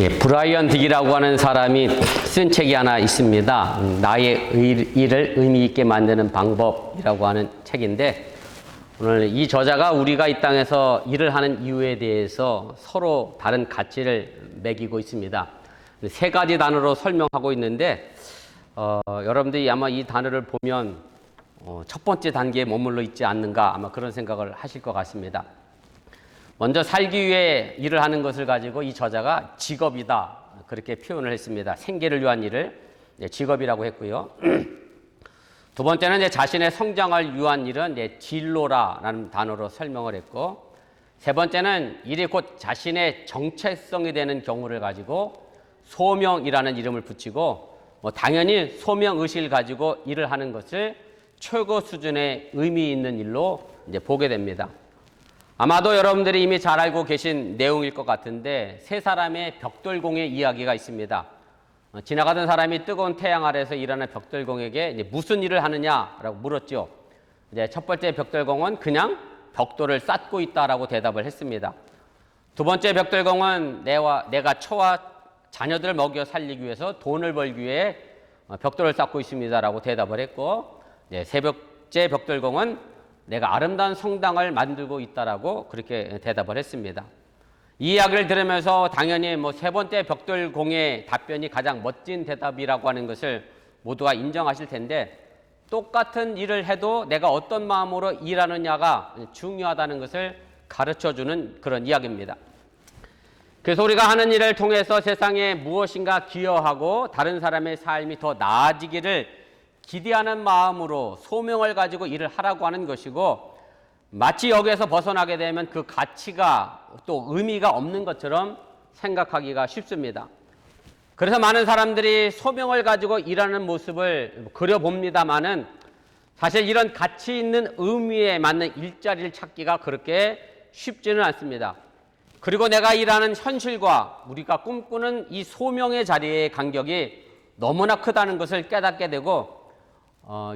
브라이언 딕이라고 하는 사람이 쓴 책이 하나 있습니다. 나의 일을 의미 있게 만드는 방법이라고 하는 책인데, 오늘 이 저자가 우리가 이 땅에서 일을 하는 이유에 대해서 서로 다른 가치를 매기고 있습니다. 세 가지 단어로 설명하고 있는데, 여러분들이 아마 이 단어를 보면 첫 번째 단계에 머물러 있지 않는가, 아마 그런 생각을 하실 것 같습니다. 먼저 살기 위해 일을 하는 것을 가지고 이 저자가 직업이다, 그렇게 표현을 했습니다. 생계를 위한 일을 직업이라고 했고요. 두 번째는 자신의 성장을 위한 일은 진로라는 단어로 설명을 했고, 세 번째는 일이 곧 자신의 정체성이 되는 경우를 가지고 소명이라는 이름을 붙이고, 당연히 소명의식을 가지고 일을 하는 것을 최고 수준의 의미 있는 일로 보게 됩니다. 아마도 여러분들이 이미 잘 알고 계신 내용일 것 같은데, 세 사람의 벽돌공의 이야기가 있습니다. 지나가던 사람이 뜨거운 태양 아래에서 일하는 벽돌공에게 무슨 일을 하느냐라고 물었죠. 첫 번째 벽돌공은 그냥 벽돌을 쌓고 있다라고 대답을 했습니다. 두 번째 벽돌공은 내가 처와 자녀들을 먹여 살리기 위해서 돈을 벌기 위해 벽돌을 쌓고 있습니다라고 대답을 했고, 세 번째 벽돌공은 내가 아름다운 성당을 만들고 있다라고 그렇게 대답을 했습니다. 이 이야기를 들으면서 당연히 세 번째 벽돌공의 답변이 가장 멋진 대답이라고 하는 것을 모두가 인정하실 텐데, 똑같은 일을 해도 내가 어떤 마음으로 일하느냐가 중요하다는 것을 가르쳐주는 그런 이야기입니다. 그래서 우리가 하는 일을 통해서 세상에 무엇인가 기여하고 다른 사람의 삶이 더 나아지기를 기대하는 마음으로 소명을 가지고 일을 하라고 하는 것이고, 마치 여기에서 벗어나게 되면 그 가치가 또 의미가 없는 것처럼 생각하기가 쉽습니다. 그래서 많은 사람들이 소명을 가지고 일하는 모습을 그려봅니다만은, 사실 이런 가치 있는 의미에 맞는 일자리를 찾기가 그렇게 쉽지는 않습니다. 그리고 내가 일하는 현실과 우리가 꿈꾸는 이 소명의 자리의 간격이 너무나 크다는 것을 깨닫게 되고,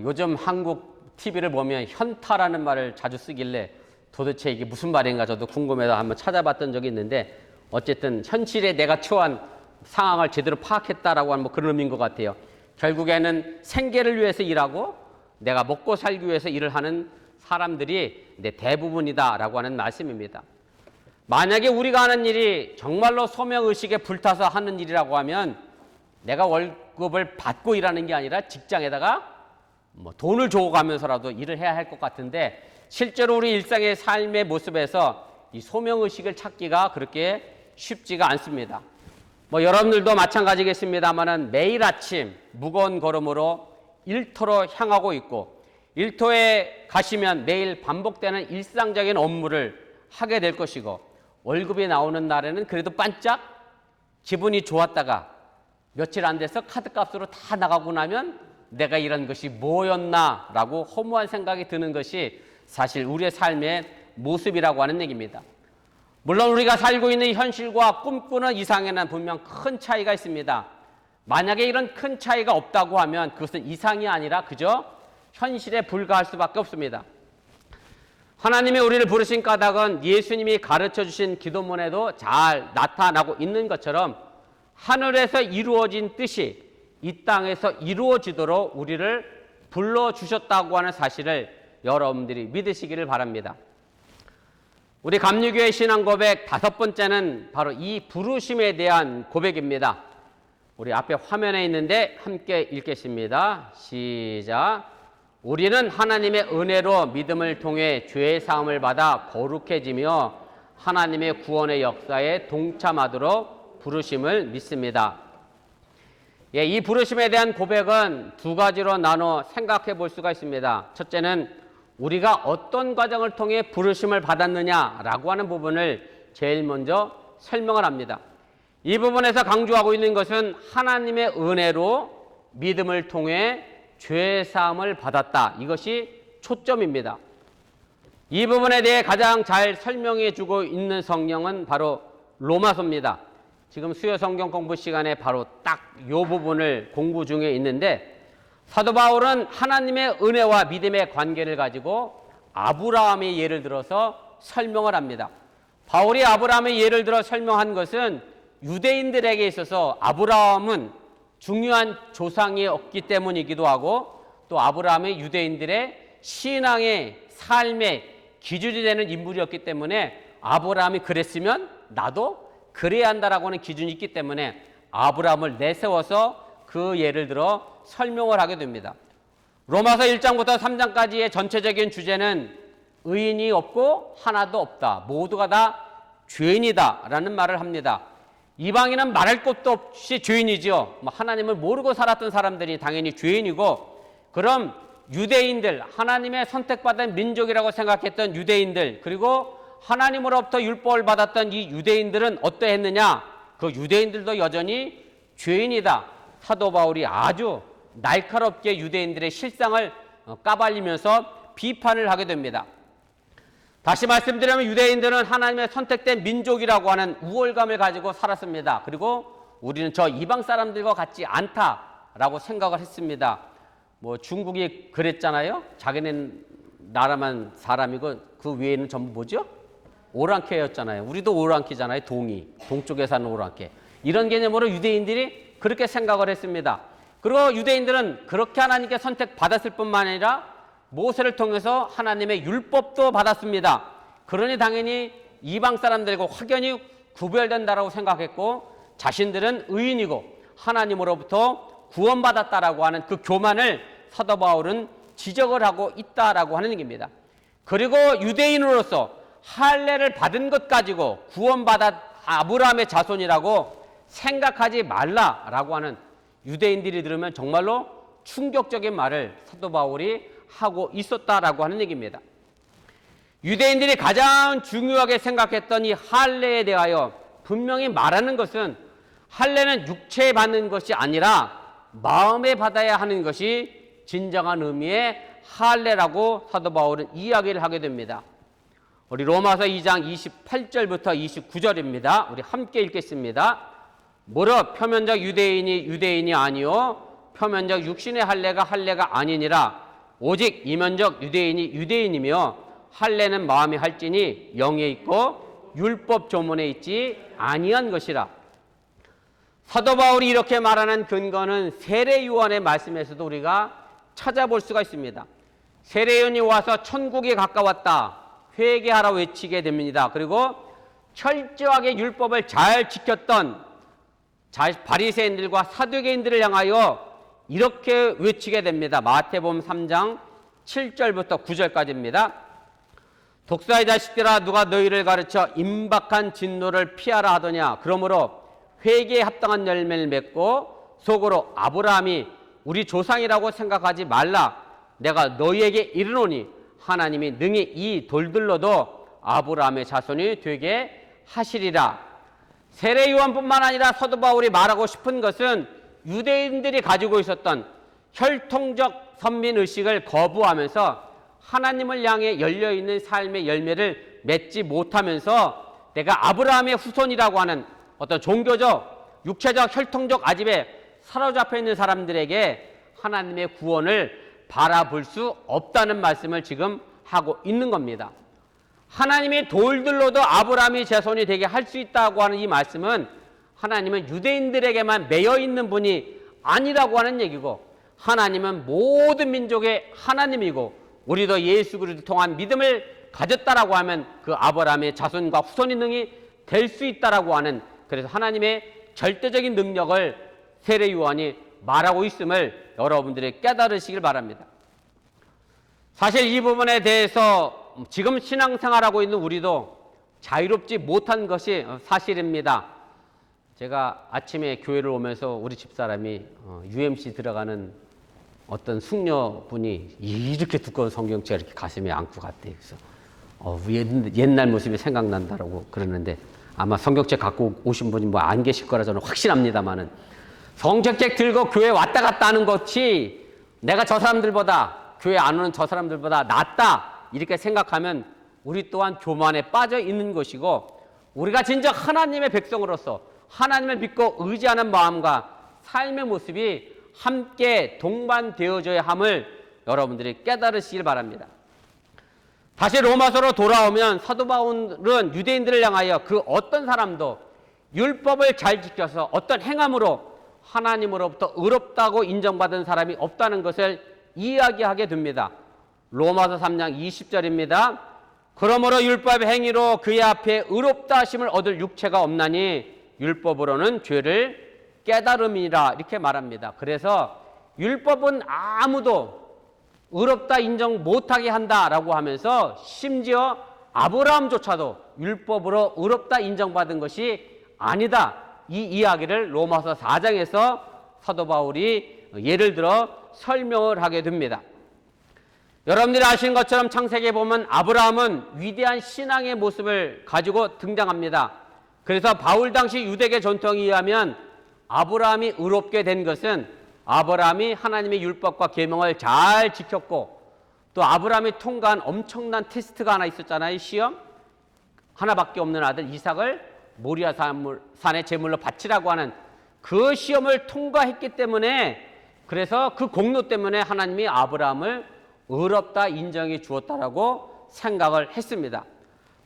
요즘 한국 TV를 보면 현타라는 말을 자주 쓰길래 도대체 이게 무슨 말인가 저도 궁금해서 한번 찾아봤던 적이 있는데, 어쨌든 현실에 내가 처한 상황을 제대로 파악했다라고 하는 그런 의미인 것 같아요. 결국에는 생계를 위해서 일하고 내가 먹고 살기 위해서 일을 하는 사람들이 대부분이다라고 하는 말씀입니다. 만약에 우리가 하는 일이 정말로 소명의식에 불타서 하는 일이라고 하면, 내가 월급을 받고 일하는 게 아니라 직장에다가 돈을 줘가면서라도 일을 해야 할 것 같은데, 실제로 우리 일상의 삶의 모습에서 이 소명의식을 찾기가 그렇게 쉽지가 않습니다. 여러분들도 마찬가지겠습니다만은 매일 아침 무거운 걸음으로 일터로 향하고 있고, 일터에 가시면 매일 반복되는 일상적인 업무를 하게 될 것이고, 월급이 나오는 날에는 그래도 반짝 기분이 좋았다가 며칠 안 돼서 카드값으로 다 나가고 나면 내가 일한 것이 뭐였나 라고 허무한 생각이 드는 것이 사실 우리의 삶의 모습이라고 하는 얘기입니다. 물론 우리가 살고 있는 현실과 꿈꾸는 이상에는 분명 큰 차이가 있습니다. 만약에 이런 큰 차이가 없다고 하면 그것은 이상이 아니라 그저 현실에 불과할 수밖에 없습니다. 하나님이 우리를 부르신 까닭은 예수님이 가르쳐 주신 기도문에도 잘 나타나고 있는 것처럼, 하늘에서 이루어진 뜻이 이 땅에서 이루어지도록 우리를 불러주셨다고 하는 사실을 여러분들이 믿으시기를 바랍니다. 우리 감리교회 신앙 고백 다섯 번째는 바로 이 부르심에 대한 고백입니다. 우리 앞에 화면에 있는데 함께 읽겠습니다. 시작. 우리는 하나님의 은혜로 믿음을 통해 죄의 사함을 받아 거룩해지며 하나님의 구원의 역사에 동참하도록 부르심을 믿습니다. 이 부르심에 대한 고백은 두 가지로 나눠 생각해 볼 수가 있습니다. 첫째는 우리가 어떤 과정을 통해 부르심을 받았느냐라고 하는 부분을 제일 먼저 설명을 합니다. 이 부분에서 강조하고 있는 것은 하나님의 은혜로 믿음을 통해 죄 사함을 받았다. 이것이 초점입니다. 이 부분에 대해 가장 잘 설명해 주고 있는 성경은 바로 로마서입니다. 지금 수요 성경 공부 시간에 바로 딱 이 부분을 공부 중에 있는데, 사도 바울은 하나님의 은혜와 믿음의 관계를 가지고 아브라함의 예를 들어서 설명을 합니다. 바울이 아브라함의 예를 들어 설명한 것은 유대인들에게 있어서 아브라함은 중요한 조상이었기 때문이기도 하고 또 아브라함은 유대인들의 신앙의 삶의 기준이 되는 인물이었기 때문에 아브라함이 그랬으면 나도 그래야 한다라고 하는 기준이 있기 때문에 아브라함을 내세워서 그 예를 들어 설명을 하게 됩니다. 로마서 1장부터 3장까지의 전체적인 주제는 의인이 없고 하나도 없다. 모두가 다 죄인이다 라는 말을 합니다. 이방인은 말할 것도 없이 죄인이죠. 하나님을 모르고 살았던 사람들이 당연히 죄인이고, 그럼 유대인들, 하나님의 선택받은 민족이라고 생각했던 유대인들, 그리고 하나님으로부터 율법을 받았던 이 유대인들은 어떠했느냐? 그 유대인들도 여전히 죄인이다. 사도 바울이 아주 날카롭게 유대인들의 실상을 까발리면서 비판을 하게 됩니다. 다시 말씀드리면 유대인들은 하나님의 선택된 민족이라고 하는 우월감을 가지고 살았습니다. 그리고 우리는 저 이방 사람들과 같지 않다라고 생각을 했습니다. 뭐 중국이 그랬잖아요. 자기는 나라만 사람이고 그 외에는 전부 뭐죠? 오랑캐였잖아요. 우리도 오랑캐잖아요. 동쪽에 사는 오랑캐. 이런 개념으로 유대인들이 그렇게 생각을 했습니다. 그리고 유대인들은 그렇게 하나님께 선택받았을 뿐만 아니라 모세를 통해서 하나님의 율법도 받았습니다. 그러니 당연히 이방 사람들과 확연히 구별된다라고 생각했고, 자신들은 의인이고 하나님으로부터 구원받았다라고 하는 그 교만을 사도 바울은 지적을 하고 있다라고 하는 얘기입니다. 그리고 유대인으로서 할례를 받은 것 가지고 구원받아 아브라함의 자손이라고 생각하지 말라라고 하는, 유대인들이 들으면 정말로 충격적인 말을 사도 바울이 하고 있었다라고 하는 얘기입니다. 유대인들이 가장 중요하게 생각했던 이 할례에 대하여 분명히 말하는 것은, 할례는 육체에 받는 것이 아니라 마음에 받아야 하는 것이 진정한 의미의 할례라고 사도 바울은 이야기를 하게 됩니다. 우리 로마서 2장 28절부터 29절입니다. 우리 함께 읽겠습니다. 무릇 표면적 유대인이 유대인이 아니요 표면적 육신의 할례가 아니니라. 오직 이면적 유대인이 유대인이며 할례는 마음에 할지니 영에 있고 율법 조문에 있지 아니한 것이라. 사도 바울이 이렇게 말하는 근거는 세례요한의 말씀에서도 우리가 찾아볼 수가 있습니다. 세례요한이 와서 천국이 가까웠다, 회개하라 외치게 됩니다. 그리고 철저하게 율법을 잘 지켰던 바리새인들과 사두개인들을 향하여 이렇게 외치게 됩니다. 마태복음 3장 7절부터 9절까지입니다. 독사의 자식들아, 누가 너희를 가르쳐 임박한 진노를 피하라 하더냐? 그러므로 회개에 합당한 열매를 맺고 속으로 아브라함이 우리 조상이라고 생각하지 말라. 내가 너희에게 이르노니 하나님이 능히 이 돌들로도 아브라함의 자손이 되게 하시리라. 세례 요한뿐만 아니라 사도 바울이 말하고 싶은 것은 유대인들이 가지고 있었던 혈통적 선민의식을 거부하면서 하나님을 향해 열려있는 삶의 열매를 맺지 못하면서 내가 아브라함의 후손이라고 하는 어떤 종교적, 육체적, 혈통적 아집에 사로잡혀 있는 사람들에게 하나님의 구원을 바라볼 수 없다는 말씀을 지금 하고 있는 겁니다. 하나님이 돌들로도 아브라함이 자손이 되게 할 수 있다고 하는 이 말씀은 하나님은 유대인들에게만 매여 있는 분이 아니라고 하는 얘기고, 하나님은 모든 민족의 하나님이고 우리도 예수 그리스도를 통한 믿음을 가졌다라고 하면 그 아브라함의 자손과 후손이 능히 될 수 있다라고 하는, 그래서 하나님의 절대적인 능력을 세례 요한이 말하고 있음을 여러분들이 깨달으시길 바랍니다. 사실 이 부분에 대해서 지금 신앙생활하고 있는 우리도 자유롭지 못한 것이 사실입니다. 제가 아침에 교회를 오면서 우리 집사람이 UMC 들어가는 어떤 숙녀분이 이렇게 두꺼운 성경책을 이렇게 가슴에 안고 갔대요. 그래서 옛날 모습이 생각난다라고 그러는데, 아마 성경책 갖고 오신 분이 뭐 안 계실 거라 저는 확신합니다만은, 성경책 들고 교회 왔다 갔다 하는 것이 내가 저 사람들보다, 교회 안 오는 저 사람들보다 낫다 이렇게 생각하면 우리 또한 교만에 빠져 있는 것이고, 우리가 진정 하나님의 백성으로서 하나님을 믿고 의지하는 마음과 삶의 모습이 함께 동반되어져야 함을 여러분들이 깨달으시길 바랍니다. 다시 로마서로 돌아오면 사도 바울은 유대인들을 향하여 그 어떤 사람도 율법을 잘 지켜서 어떤 행함으로 하나님으로부터 의롭다고 인정받은 사람이 없다는 것을 이야기하게 됩니다. 로마서 3장 20절입니다. 그러므로 율법의 행위로 그의 앞에 의롭다 하심을 얻을 육체가 없나니 율법으로는 죄를 깨달음이라 이렇게 말합니다. 그래서 율법은 아무도 의롭다 인정 못하게 한다라고 하면서 심지어 아브라함조차도 율법으로 의롭다 인정받은 것이 아니다. 이 이야기를 로마서 4장에서 사도 바울이 예를 들어 설명을 하게 됩니다. 여러분들이 아시는 것처럼 창세기에 보면 아브라함은 위대한 신앙의 모습을 가지고 등장합니다. 그래서 바울 당시 유대계 전통에 의하면 아브라함이 의롭게 된 것은 아브라함이 하나님의 율법과 계명을 잘 지켰고 또 아브라함이 통과한 엄청난 테스트가 하나 있었잖아요. 시험. 하나밖에 없는 아들 이삭을 모리아 산의 제물로 바치라고 하는 그 시험을 통과했기 때문에 그래서 그 공로 때문에 하나님이 아브라함을 의롭다 인정해 주었다라고 생각을 했습니다.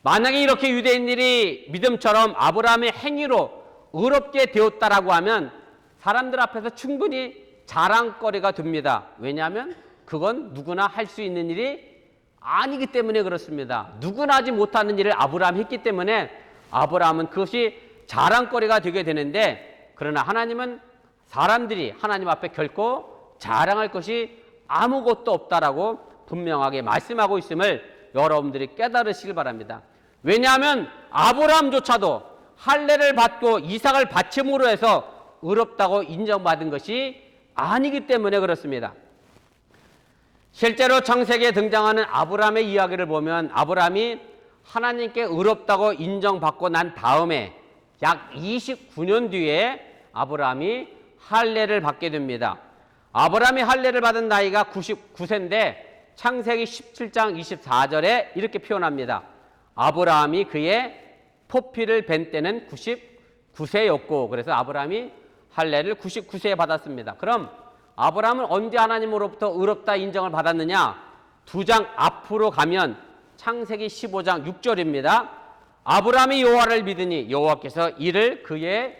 만약에 이렇게 유대인들이 믿음처럼 아브라함의 행위로 의롭게 되었다라고 하면 사람들 앞에서 충분히 자랑거리가 됩니다. 왜냐하면 그건 누구나 할 수 있는 일이 아니기 때문에 그렇습니다. 누구나 하지 못하는 일을 아브라함이 했기 때문에 아브라함은 그것이 자랑거리가 되게 되는데 그러나 하나님은 사람들이 하나님 앞에 결코 자랑할 것이 아무것도 없다라고 분명하게 말씀하고 있음을 여러분들이 깨달으시길 바랍니다. 왜냐하면 아브라함조차도 할례를 받고 이삭을 바침으로 해서 의롭다고 인정받은 것이 아니기 때문에 그렇습니다. 실제로 창세기에 등장하는 아브라함의 이야기를 보면 아브라함이 하나님께 의롭다고 인정받고 난 다음에 약 29년 뒤에 아브라함이 할례를 받게 됩니다. 아브라함이 할례를 받은 나이가 99세인데 창세기 17장 24절에 이렇게 표현합니다. 아브라함이 그의 포피를 벤 때는 99세였고 그래서 아브라함이 할례를 99세에 받았습니다. 그럼 아브라함은 언제 하나님으로부터 의롭다 인정을 받았느냐? 2장 앞으로 가면 창세기 15장 6절입니다. 아브라함이 여호와를 믿으니 여호와께서 이를 그의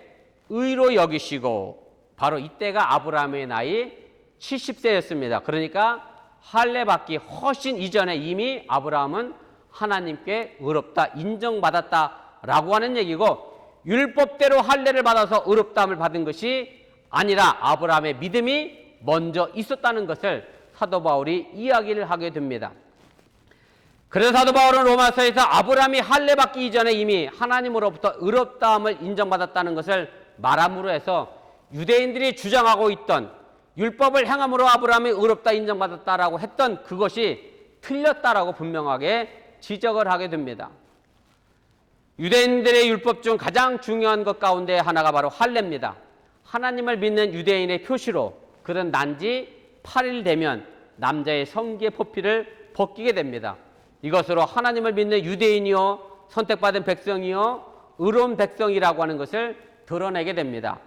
의로 여기시고 바로 이때가 아브라함의 나이 70세였습니다. 그러니까 할례 받기 훨씬 이전에 이미 아브라함은 하나님께 의롭다 인정받았다라고 하는 얘기고 율법대로 할례를 받아서 의롭다함을 받은 것이 아니라 아브라함의 믿음이 먼저 있었다는 것을 사도 바울이 이야기를 하게 됩니다. 그래서 사도 바울은 로마서에서 아브라함이 할례 받기 이전에 이미 하나님으로부터 의롭다함을 인정받았다는 것을 말함으로 해서 유대인들이 주장하고 있던 율법을 행함으로 아브라함이 의롭다 인정받았다라고 했던 그것이 틀렸다라고 분명하게 지적을 하게 됩니다. 유대인들의 율법 중 가장 중요한 것 가운데 하나가 바로 할례입니다. 하나님을 믿는 유대인의 표시로 그런 난지 8일 되면 남자의 성기의 포피를 벗기게 됩니다. 이것으로 하나님을 믿는 유대인이요 선택받은 백성이요 의로운 백성이라고 하는 것을 드러내게 됩니다.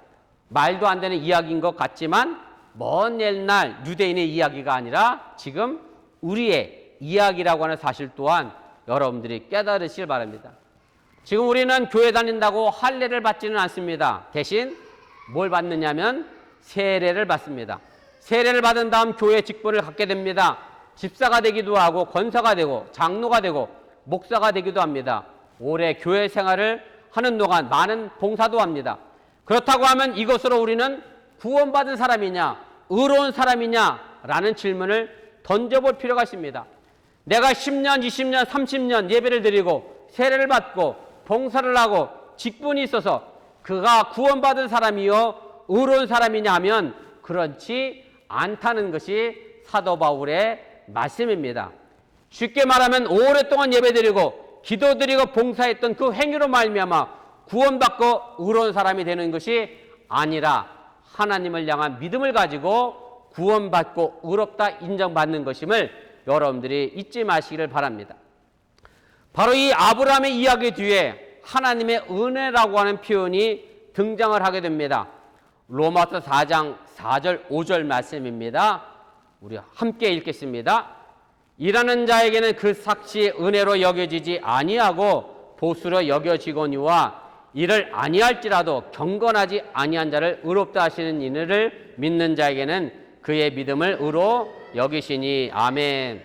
말도 안 되는 이야기인 것 같지만 먼 옛날 유대인의 이야기가 아니라 지금 우리의 이야기라고 하는 사실 또한 여러분들이 깨달으시길 바랍니다. 지금 우리는 교회 다닌다고 할례를 받지는 않습니다. 대신 뭘 받느냐면 세례를 받습니다. 세례를 받은 다음 교회 직분을 갖게 됩니다. 집사가 되기도 하고 권사가 되고 장로가 되고 목사가 되기도 합니다. 오래 교회 생활을 하는 동안 많은 봉사도 합니다. 그렇다고 하면 이것으로 우리는 구원받은 사람이냐 의로운 사람이냐 라는 질문을 던져볼 필요가 있습니다. 내가 10년, 20년, 30년 예배를 드리고 세례를 받고 봉사를 하고 직분이 있어서 그가 구원받은 사람이요 의로운 사람이냐 하면 그렇지 않다는 것이 사도 바울의 말씀입니다. 쉽게 말하면 오랫동안 예배드리고 기도드리고 봉사했던 그 행위로 말미암아 구원받고 의로운 사람이 되는 것이 아니라 하나님을 향한 믿음을 가지고 구원받고 의롭다 인정받는 것임을 여러분들이 잊지 마시기를 바랍니다. 바로 이 아브라함의 이야기 뒤에 하나님의 은혜라고 하는 표현이 등장을 하게 됩니다. 로마서 4장 4절 5절 말씀입니다. 우리 함께 읽겠습니다. 일하는 자에게는 그 삭시의 은혜로 여겨지지 아니하고 보수로 여겨지거니와 이를 아니할지라도 경건하지 아니한 자를 의롭다 하시는 이를 믿는 자에게는 그의 믿음을 의로 여기시니. 아멘.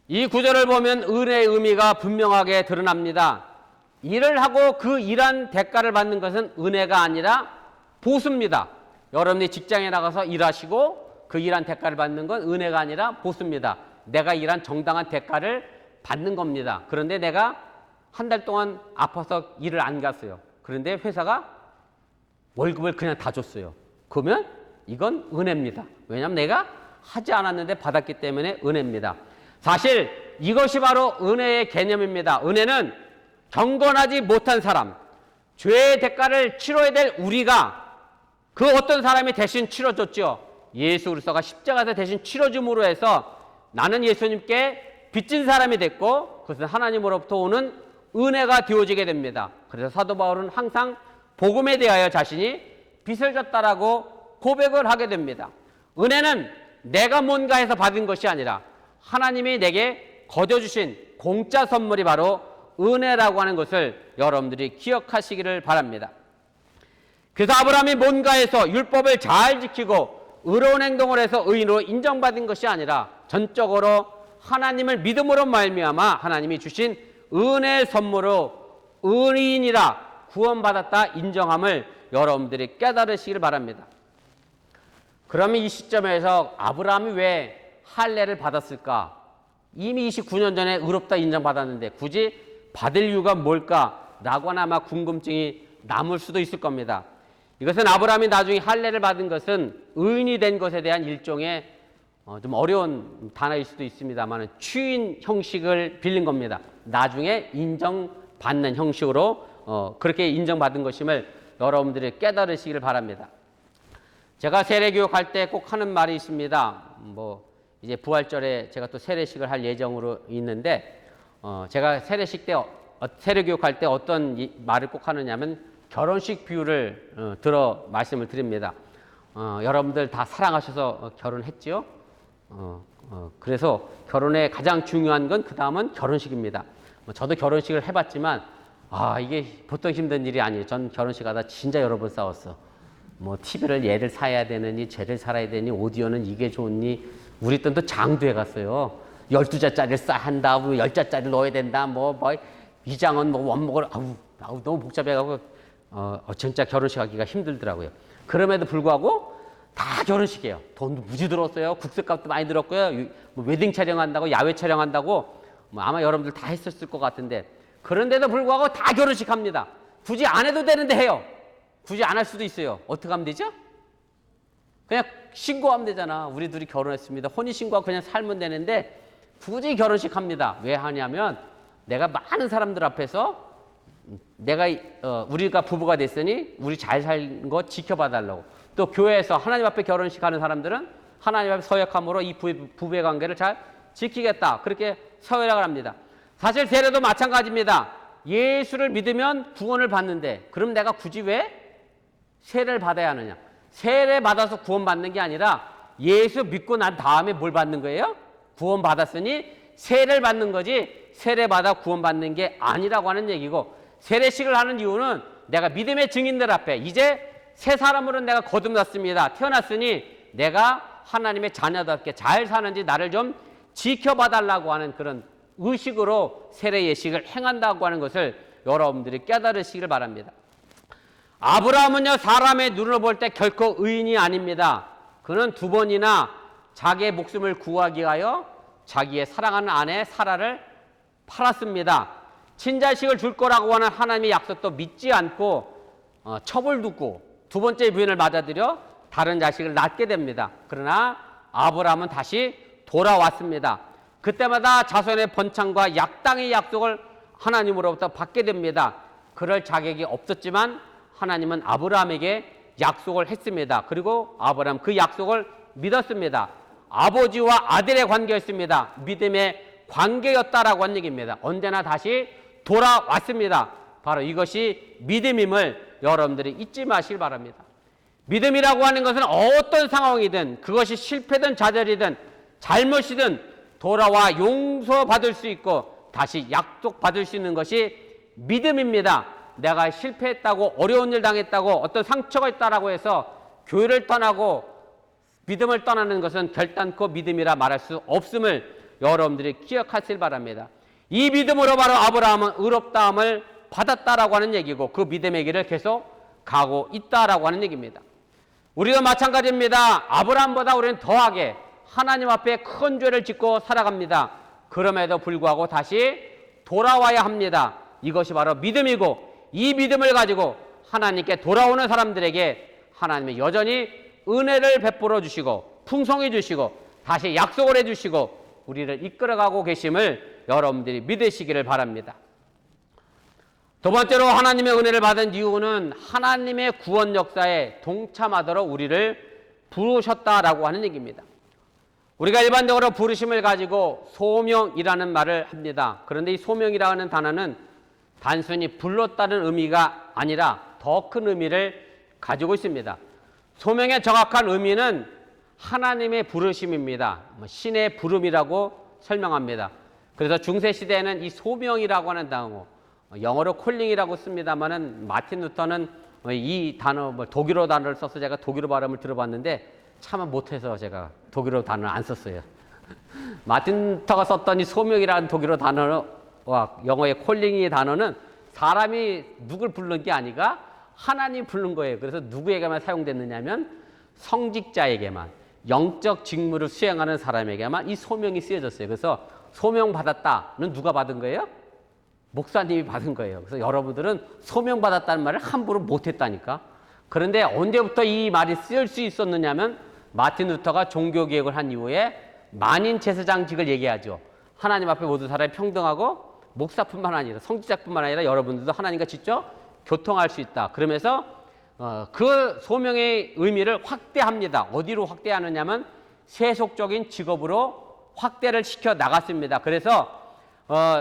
이 구절을 보면 은혜의 의미가 분명하게 드러납니다. 일을 하고 그 일한 대가를 받는 것은 은혜가 아니라 보수입니다. 여러분이 직장에 나가서 일하시고 그 일한 대가를 받는 건 은혜가 아니라 보수입니다. 내가 일한 정당한 대가를 받는 겁니다. 그런데 내가 한 달 동안 아파서 일을 안 갔어요. 그런데 회사가 월급을 그냥 다 줬어요. 그러면 이건 은혜입니다. 왜냐하면 내가 하지 않았는데 받았기 때문에 은혜입니다. 사실 이것이 바로 은혜의 개념입니다. 은혜는 경건하지 못한 사람, 죄의 대가를 치러야 될 우리가 그 어떤 사람이 대신 치러줬죠. 예수 그리스도가 십자가에서 대신 치러줌으로 해서 나는 예수님께 빚진 사람이 됐고 그것은 하나님으로부터 오는 은혜가 되어지게 됩니다. 그래서 사도 바울은 항상 복음에 대하여 자신이 빚을 졌다라고 고백을 하게 됩니다. 은혜는 내가 뭔가 해서 받은 것이 아니라 하나님이 내게 거둬주신 공짜 선물이 바로 은혜라고 하는 것을 여러분들이 기억하시기를 바랍니다. 그래서 아브라함이 뭔가 해서 율법을 잘 지키고 의로운 행동을 해서 의인으로 인정받은 것이 아니라 전적으로 하나님을 믿음으로 말미암아 하나님이 주신 은혜의 선물로 의인이라 구원받았다 인정함을 여러분들이 깨달으시길 바랍니다. 그러면 이 시점에서 아브라함이 왜 할례를 받았을까? 이미 29년 전에 의롭다 인정받았는데 굳이 받을 이유가 뭘까라고 하나 아마 궁금증이 남을 수도 있을 겁니다. 이것은 아브라함이 나중에 할례를 받은 것은 의인이 된 것에 대한 일종의 좀 어려운 단어일 수도 있습니다만 추인 형식을 빌린 겁니다. 나중에 인정받는 형식으로 그렇게 인정받은 것임을 여러분들이 깨달으시기를 바랍니다. 제가 세례교육할 때 꼭 하는 말이 있습니다. 이제 부활절에 제가 또 세례식을 할 예정으로 있는데 제가 세례식 때 세례교육할 때 어떤 말을 꼭 하느냐면 결혼식 비유를 들어 말씀을 드립니다. 여러분들 다 사랑하셔서 결혼했지요? 그래서 결혼에 가장 중요한 건 그 다음은 결혼식입니다. 저도 결혼식을 해봤지만 이게 보통 힘든 일이 아니에요. 전 결혼식 하다 진짜 여러 번 싸웠어. TV를 얘를 사야 되느니 쟤를 살아야 되니 오디오는 이게 좋니 우리 때는 또 장도에 갔어요. 12자짜리를 싸야 한다, 10자짜리를 넣어야 된다, 위장은 원목을 너무 복잡해가지고 진짜 결혼식 하기가 힘들더라고요. 그럼에도 불구하고 다 결혼식이에요. 돈도 무지 들었어요. 국수값도 많이 들었고요. 웨딩 촬영한다고, 야외 촬영한다고 아마 여러분들 다 했었을 것 같은데 그런데도 불구하고 다 결혼식 합니다. 굳이 안 해도 되는데 해요. 굳이 안 할 수도 있어요. 어떻게 하면 되죠? 그냥 신고하면 되잖아. 우리 둘이 결혼했습니다. 혼인신고하고 그냥 살면 되는데 굳이 결혼식 합니다. 왜 하냐면 내가 많은 사람들 앞에서 우리가 부부가 됐으니 우리 잘 산 거 지켜봐 달라고. 또 교회에서 하나님 앞에 결혼식 하는 사람들은 하나님 앞에 서약함으로 이 부부의 관계를 잘 지키겠다. 그렇게 서약을 합니다. 사실 세례도 마찬가지입니다. 예수를 믿으면 구원을 받는데 그럼 내가 굳이 왜 세례를 받아야 하느냐? 세례 받아서 구원 받는 게 아니라 예수 믿고 난 다음에 뭘 받는 거예요? 구원 받았으니 세례를 받는 거지 세례 받아 구원 받는 게 아니라고 하는 얘기고 세례식을 하는 이유는 내가 믿음의 증인들 앞에 이제 새 사람으로 내가 거듭났습니다. 태어났으니 내가 하나님의 자녀답게 잘 사는지 나를 좀 지켜봐 달라고 하는 그런 의식으로 세례 예식을 행한다고 하는 것을 여러분들이 깨달으시길 바랍니다. 아브라함은요 사람의 눈으로 볼 때 결코 의인이 아닙니다. 그는 2번이나 자기의 목숨을 구하기 위하여 자기의 사랑하는 아내 사라를 팔았습니다. 친자식을 줄 거라고 하는 하나님의 약속도 믿지 않고 첩을 두고 2번째 부인을 맞아들여 다른 자식을 낳게 됩니다. 그러나 아브라함은 다시 돌아왔습니다. 그때마다 자손의 번창과 약당의 약속을 하나님으로부터 받게 됩니다. 그럴 자격이 없었지만 하나님은 아브라함에게 약속을 했습니다. 그리고 아브라함 그 약속을 믿었습니다. 아버지와 아들의 관계였습니다. 믿음의 관계였다라고 한 얘기입니다. 언제나 다시 돌아왔습니다. 바로 이것이 믿음임을 여러분들이 잊지 마시길 바랍니다. 믿음이라고 하는 것은 어떤 상황이든 그것이 실패든 좌절이든 잘못이든 돌아와 용서받을 수 있고 다시 약속받을 수 있는 것이 믿음입니다. 내가 실패했다고 어려운 일 당했다고 어떤 상처가 있다라고 해서 교회를 떠나고 믿음을 떠나는 것은 결단코 믿음이라 말할 수 없음을 여러분들이 기억하실 바랍니다. 이 믿음으로 바로 아브라함은 의롭다함을 받았다라고 하는 얘기고 그 믿음의 길을 계속 가고 있다라고 하는 얘기입니다. 우리도 마찬가지입니다. 아브라함보다 우리는 더하게 하나님 앞에 큰 죄를 짓고 살아갑니다. 그럼에도 불구하고 다시 돌아와야 합니다. 이것이 바로 믿음이고 이 믿음을 가지고 하나님께 돌아오는 사람들에게 하나님이 여전히 은혜를 베풀어 주시고 풍성해 주시고 다시 약속을 해 주시고 우리를 이끌어가고 계심을 여러분들이 믿으시기를 바랍니다. 두 번째로 하나님의 은혜를 받은 이유는 하나님의 구원 역사에 동참하도록 우리를 부르셨다라고 하는 얘기입니다. 우리가 일반적으로 부르심을 가지고 소명이라는 말을 합니다. 그런데 이 소명이라는 단어는 단순히 불렀다는 의미가 아니라 더 큰 의미를 가지고 있습니다. 소명의 정확한 의미는 하나님의 부르심입니다. 신의 부름이라고 설명합니다. 그래서 중세시대에는 이 소명이라고 하는 단어, 영어로 콜링이라고 씁니다만은 마틴 루터는 이 단어, 독일어 단어를 써서 제가 독일어 발음을 들어봤는데 참 못해서 제가 독일어 단어를 안 썼어요. 마틴 루터가 썼던 이 소명이라는 독일어 단어와 영어의 콜링의 단어는 사람이 누굴 부른 게 아니라 하나님 부른 거예요. 그래서 누구에게만 사용됐느냐면 성직자에게만, 영적 직무를 수행하는 사람에게만 이 소명이 쓰여졌어요. 그래서 소명 받았다는 누가 받은 거예요? 목사님이 받은 거예요. 그래서 여러분들은 소명 받았다는 말을 함부로 못했다니까. 그런데 언제부터 이 말이 쓰일 수 있었느냐면 마틴 루터가 종교개혁을 한 이후에 만인 제사장직을 얘기하죠. 하나님 앞에 모든 사람이 평등하고 목사뿐만 아니라 성직자뿐만 아니라 여러분들도 하나님과 직접 교통할 수 있다. 그러면서 그 소명의 의미를 확대합니다. 어디로 확대하느냐면 세속적인 직업으로 확대를 시켜 나갔습니다. 그래서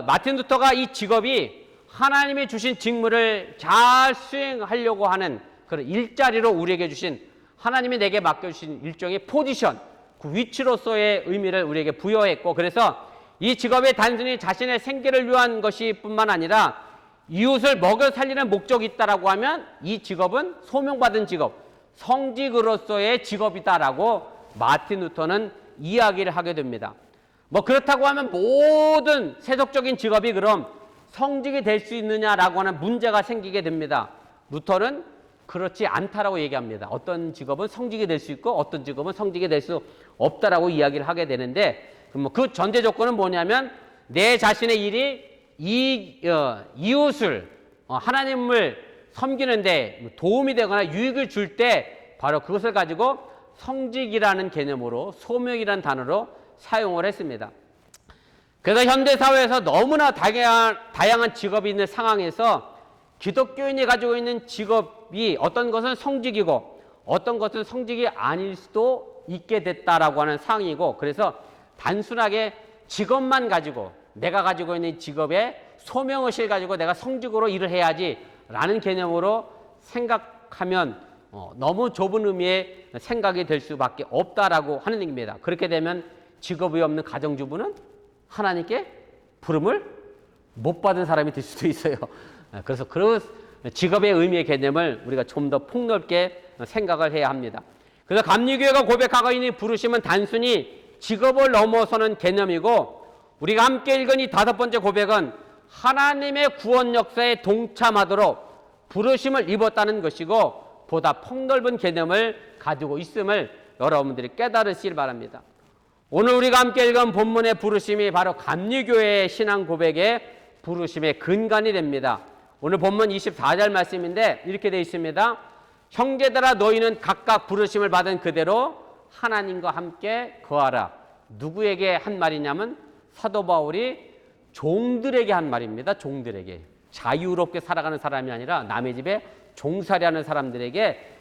마틴 루터가 이 직업이 하나님이 주신 직무를 잘 수행하려고 하는 그런 일자리로 우리에게 주신 하나님이 내게 맡겨주신 일종의 포지션, 그 위치로서의 의미를 우리에게 부여했고 그래서 이 직업이 단순히 자신의 생계를 위한 것이 뿐만 아니라 이웃을 먹여 살리는 목적이 있다라고 하면 이 직업은 소명받은 직업, 성직으로서의 직업이다라고 마틴 루터는 이야기를 하게 됩니다. 그렇다고 하면 모든 세속적인 직업이 그럼 성직이 될 수 있느냐라고 하는 문제가 생기게 됩니다. 루터는 그렇지 않다라고 얘기합니다. 어떤 직업은 성직이 될 수 있고 어떤 직업은 성직이 될 수 없다라고 이야기를 하게 되는데 그 전제 조건은 뭐냐면 내 자신의 일이 이웃을 하나님을 섬기는데 도움이 되거나 유익을 줄 때 바로 그것을 가지고 성직이라는 개념으로 소명이라는 단어로 사용을 했습니다. 그래서 현대사회에서 너무나 다양한 직업이 있는 상황에서 기독교인이 가지고 있는 직업이 어떤 것은 성직이고 어떤 것은 성직이 아닐 수도 있게 됐다라고 하는 상황이고 그래서 단순하게 직업만 가지고 내가 가지고 있는 직업에 소명의식을 가지고 내가 성직으로 일을 해야지 라는 개념으로 생각하면 너무 좁은 의미의 생각이 될 수밖에 없다라고 하는 얘기입니다. 그렇게 되면 직업이 없는 가정주부는 하나님께 부름을 못 받은 사람이 될 수도 있어요. 그래서 그 직업의 의미의 개념을 우리가 좀 더 폭넓게 생각을 해야 합니다. 그래서 감리교회가 고백하고 있는 부르심은 단순히 직업을 넘어서는 개념이고 우리가 함께 읽은 이 다섯 번째 고백은 하나님의 구원 역사에 동참하도록 부르심을 입었다는 것이고 보다 폭넓은 개념을 가지고 있음을 여러분들이 깨달으시길 바랍니다. 오늘 우리가 함께 읽은 본문의 부르심이 바로 감리교회의 신앙 고백의 부르심의 근간이 됩니다. 오늘 본문 24절 말씀인데 이렇게 되어 있습니다. 형제들아 너희는 각각 부르심을 받은 그대로 하나님과 함께 거하라. 누구에게 한 말이냐면 사도 바울이 종들에게 한 말입니다. 종들에게. 자유롭게 살아가는 사람이 아니라 남의 집에 종살이하는 사람들에게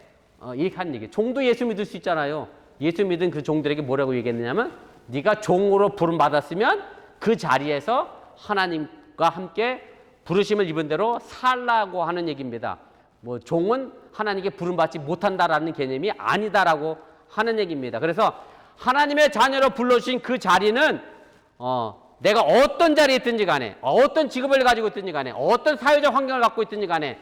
이렇게 한 얘기. 종도 예수 믿을 수 있잖아요. 예수 믿은 그 종들에게 뭐라고 얘기했느냐면 네가 종으로 부름 받았으면 그 자리에서 하나님과 함께 부르심을 입은 대로 살라고 하는 얘기입니다. 종은 하나님께 부름받지 못한다라는 개념이 아니다라고 하는 얘기입니다. 그래서 하나님의 자녀로 불러주신 그 자리는 내가 어떤 자리에 있든지 간에 어떤 직업을 가지고 있든지 간에 어떤 사회적 환경을 갖고 있든지 간에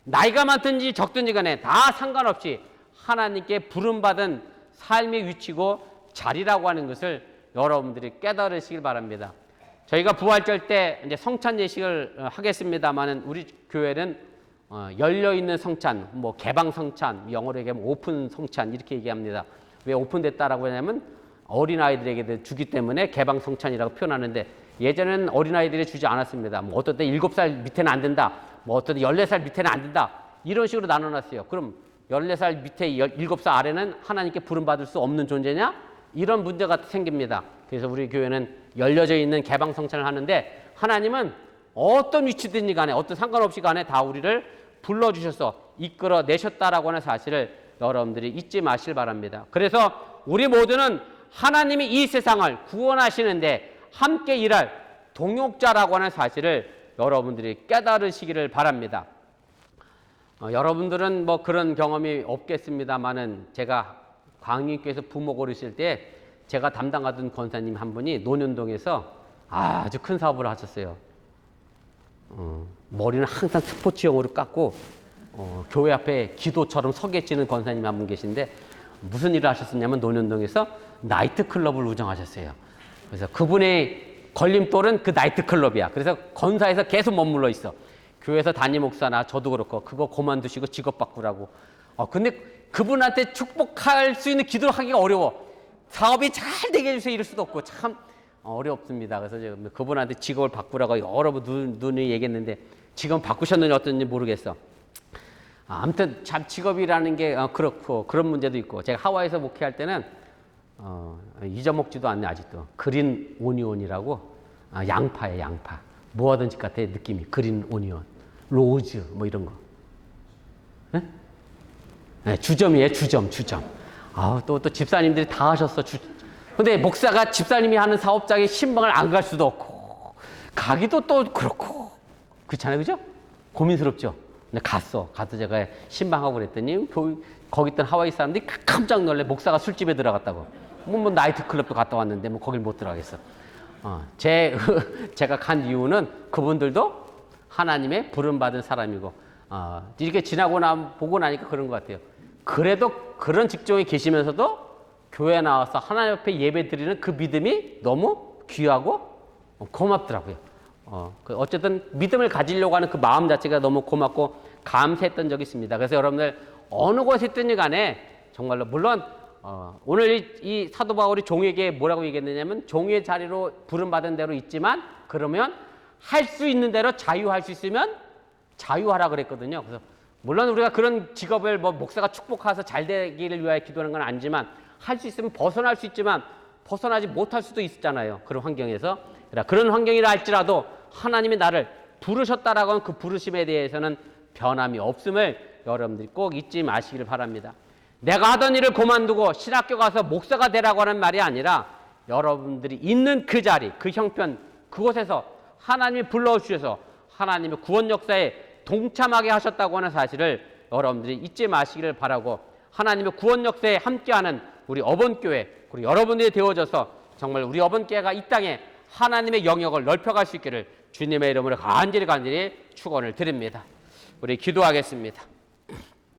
나이가 많든지 적든지 간에 다 상관없이 하나님께 부름받은 삶의 위치고 자리라고 하는 것을 여러분들이 깨달으시길 바랍니다. 저희가 부활절 때 이제 성찬 예식을 하겠습니다만은 우리 교회는 열려 있는 성찬, 뭐 개방 성찬, 영어로 얘기하면 오픈 성찬 이렇게 얘기합니다. 왜 오픈됐다라고 하냐면 어린아이들에게 주기 때문에 개방 성찬이라고 표현하는데 예전에는 어린아이들이 주지 않았습니다. 뭐 어떤 때 7살 밑에는 안 된다. 뭐 어떤 때 14살 밑에는 안 된다. 이런 식으로 나눠놨어요. 그럼 14살 밑에 7살 아래는 하나님께 부름받을 수 없는 존재냐? 이런 문제가 생깁니다. 그래서 우리 교회는 열려져 있는 개방 성찬을 하는데 하나님은 어떤 위치든지 간에 어떤 상관없이 간에 다 우리를 불러주셔서 이끌어내셨다라고 하는 사실을 여러분들이 잊지 마시길 바랍니다. 그래서 우리 모두는 하나님이 이 세상을 구원하시는데 함께 일할 동역자라고 하는 사실을 여러분들이 깨달으시기를 바랍니다. 여러분들은 뭐 그런 경험이 없겠습니다만은 제가 광림교회에서 부모 고르실 때 제가 담당하던 권사님 한 분이 논현동에서 아주 큰 사업을 하셨어요. 머리는 항상 스포츠용으로 깎고 교회 앞에 기도처럼 서 계시는 권사님 한 분 계신데 무슨 일을 하셨었냐면 논현동에서 나이트클럽을 운영하셨어요. 그래서 그분의 걸림돌은 그 나이트클럽이야. 그래서 권사에서 계속 머물러 있어. 교회에서 담임 목사나 저도 그렇고 그거 그만두시고 직업 바꾸라고. 근데 그분한테 축복할 수 있는 기도를 하기가 어려워. 사업이 잘 되게 해주세요 이럴 수도 없고 참 어렵습니다. 그래서 제가 그분한테 직업을 바꾸라고 여러 번 눈이 얘기했는데 지금 바꾸셨는지 어떤지 모르겠어. 아무튼 참 직업이라는 게 그렇고 그런 문제도 있고 제가 하와이에서 목회할 때는 잊어먹지도 않네 아직도. 그린 오니온이라고 양파예요 양파. 뭐하든지 같아 느낌이. 그린 오니온, 로즈 뭐 이런 거. 네? 네, 주점이에요 주점. 또 집사님들이 다 하셨어. 근데 목사가 집사님이 하는 사업장에 신방을 안 갈 수도 없고 가기도 또 그렇고 그렇잖아요, 그죠? 고민스럽죠. 근데 가서 제가 신방하고 그랬더니 거기 있던 하와이 사람들이 깜짝 놀래. 목사가 술집에 들어갔다고. 뭐 나이트클럽도 갔다 왔는데 뭐 거길 못 들어가겠어. 제가 간 이유는 그분들도 하나님의 부름받은 사람이고 이렇게 보고 나니까 그런 것 같아요. 그래도 그런 직종에 계시면서도 교회 나와서 하나님 앞에 예배 드리는 그 믿음이 너무 귀하고 고맙더라고요. 어쨌든 믿음을 가지려고 하는 그 마음 자체가 너무 고맙고 감사했던 적이 있습니다. 그래서 여러분들 어느 곳에 있든지 간에 정말로 물론 오늘 이 사도 바울이 종에게 뭐라고 얘기했느냐면 종의 자리로 부름받은 대로 있지만 그러면 할 수 있는 대로 자유할 수 있으면 자유하라 그랬거든요. 그래서 물론 우리가 그런 직업을 뭐 목사가 축복해서 잘 되기를 위하여 기도하는 건 아니지만 할 수 있으면 벗어날 수 있지만 벗어나지 못할 수도 있잖아요. 그런 환경에서. 그런 환경이라 할지라도 하나님이 나를 부르셨다라고 하는 그 부르심에 대해서는 변함이 없음을 여러분들이 꼭 잊지 마시기를 바랍니다. 내가 하던 일을 그만두고 신학교 가서 목사가 되라고 하는 말이 아니라 여러분들이 있는 그 자리, 그 형편, 그곳에서 하나님이 불러주셔서 하나님의 구원 역사에 동참하게 하셨다고 하는 사실을 여러분들이 잊지 마시기를 바라고 하나님의 구원 역사에 함께하는 우리 어본교회 그리고 여러분들이 되어져서 정말 우리 어본교회가 이 땅에 하나님의 영역을 넓혀갈 수 있기를 주님의 이름으로 간절히 축원을 드립니다. 우리 기도하겠습니다.